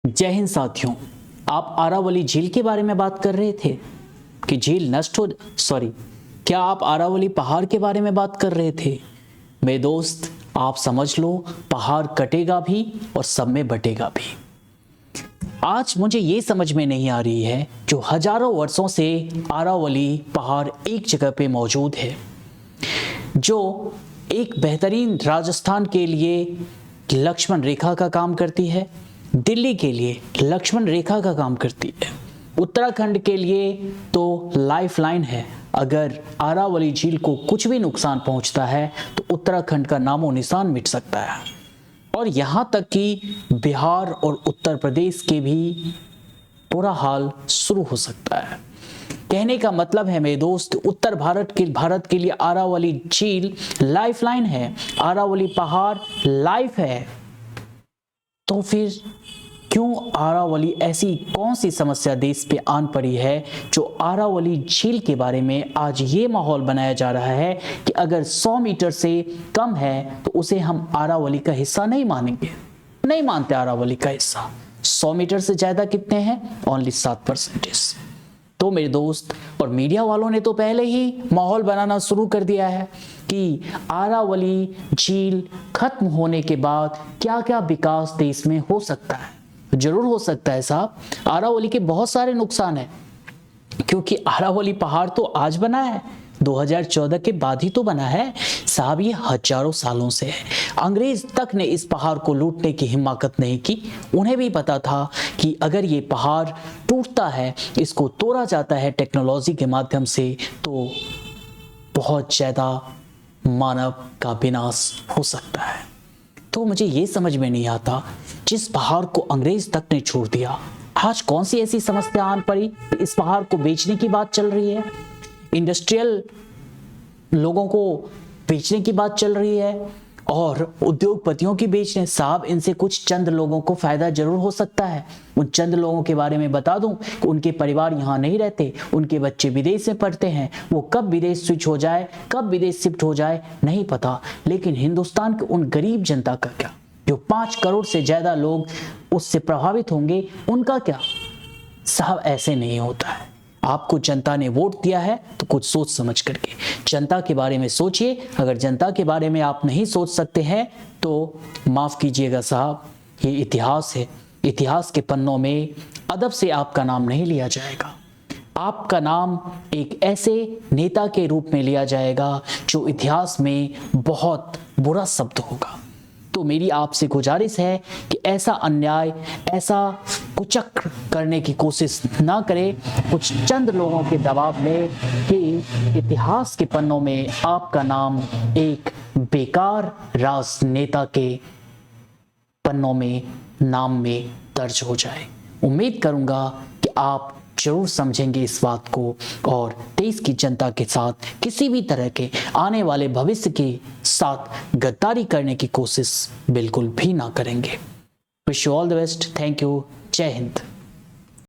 जय हिंद साथियों। आप आरावली झील के बारे में बात कर रहे थे कि झील नष्ट हो क्या आप आरावली पहाड़ के बारे में बात कर रहे थे? मेरे दोस्त, आप समझ लो, पहाड़ कटेगा भी और सब में बटेगा भी। आज मुझे ये समझ में नहीं आ रही है, जो हजारों वर्षों से आरावली पहाड़ एक जगह पे मौजूद है, जो एक बेहतरीन राजस्थान के लिए लक्ष्मण रेखा का काम करती है, दिल्ली के लिए लक्ष्मण रेखा का काम करती है, उत्तराखंड के लिए तो लाइफलाइन है। अगर आरावली झील को कुछ भी नुकसान पहुंचता है तो उत्तराखंड का नामो निशान मिट सकता है, और यहाँ तक कि बिहार और उत्तर प्रदेश के भी बुरा हाल शुरू हो सकता है। कहने का मतलब है मेरे दोस्त, उत्तर भारत के लिए आरावली झील लाइफलाइन है, आरावली पहाड़ लाइफ है। तो फिर क्यों आरावली ऐसी कौन सी समस्या देश पे आन पड़ी है, जो आरावली झील के बारे में आज ये माहौल बनाया जा रहा है कि अगर 100 मीटर से कम है तो उसे हम आरावली का हिस्सा नहीं मानेंगे, नहीं मानते आरावली का हिस्सा। 100 मीटर से ज्यादा कितने हैं? ओनली 7%। तो मेरे दोस्त, और मीडिया वालों ने तो पहले ही माहौल बनाना शुरू कर दिया है कि आरावली झील खत्म होने के बाद क्या क्या विकास देश में हो सकता है। जरूर हो सकता है साहब, आरावली के बहुत सारे नुकसान हैं, क्योंकि आरावली पहाड़ तो आज बना है, 2014 के बाद ही तो बना है साहब। ये हजारों सालों से है। अंग्रेज तक ने इस पहाड़ को लूटने की हिम्मत नहीं की। उन्हें भी पता था कि अगर ये पहाड़ टूटता है, इसको तोड़ा जाता है टेक्नोलॉजी के माध्यम से, तो बहुत ज्यादा मानव का विनाश हो सकता है। तो मुझे ये समझ में नहीं आता, जिस पहाड़ को अंग्रेज तक ने छोड़ दिया, आज कौन सी ऐसी समस्या आन पड़ी, इस पहाड़ को बेचने की बात चल रही है, इंडस्ट्रियल लोगों को बेचने की बात चल रही है, और उद्योगपतियों की बेचने। साहब, इनसे कुछ चंद लोगों को फायदा जरूर हो सकता है। उन चंद लोगों के बारे में बता दूं कि उनके परिवार यहाँ नहीं रहते, उनके बच्चे विदेश में पढ़ते हैं। वो कब विदेश स्विच हो जाए, कब विदेश शिफ्ट हो जाए, नहीं पता। लेकिन हिंदुस्तान के उन गरीब जनता का क्या, जो 5 करोड़ से ज्यादा लोग उससे प्रभावित होंगे, उनका क्या? साहब, ऐसे नहीं होता है। आपको जनता ने वोट दिया है तो कुछ सोच समझ करके जनता के बारे में सोचिए। अगर जनता के बारे में आप नहीं सोच सकते हैं तो माफ कीजिएगा साहब, ये इतिहास है। इतिहास के पन्नों में अदब से आपका नाम नहीं लिया जाएगा। आपका नाम एक ऐसे नेता के रूप में लिया जाएगा जो इतिहास में बहुत बुरा शब्द होगा। तो मेरी आपसे गुजारिश है कि ऐसा अन्याय, ऐसा कुचक्र करने की कोशिश ना करें कुछ चंद लोगों के दबाव में कि इतिहास के पन्नों में आपका नाम एक बेकार राजनेता के पन्नों में, नाम में दर्ज हो जाए। उम्मीद करूंगा कि आप जरूर समझेंगे इस बात को, और देश की जनता के साथ किसी भी तरह के आने वाले भविष्य के साथ गद्दारी करने की कोशिश बिल्कुल भी ना करेंगे। Wish you all the best. Thank you. जय हिंद।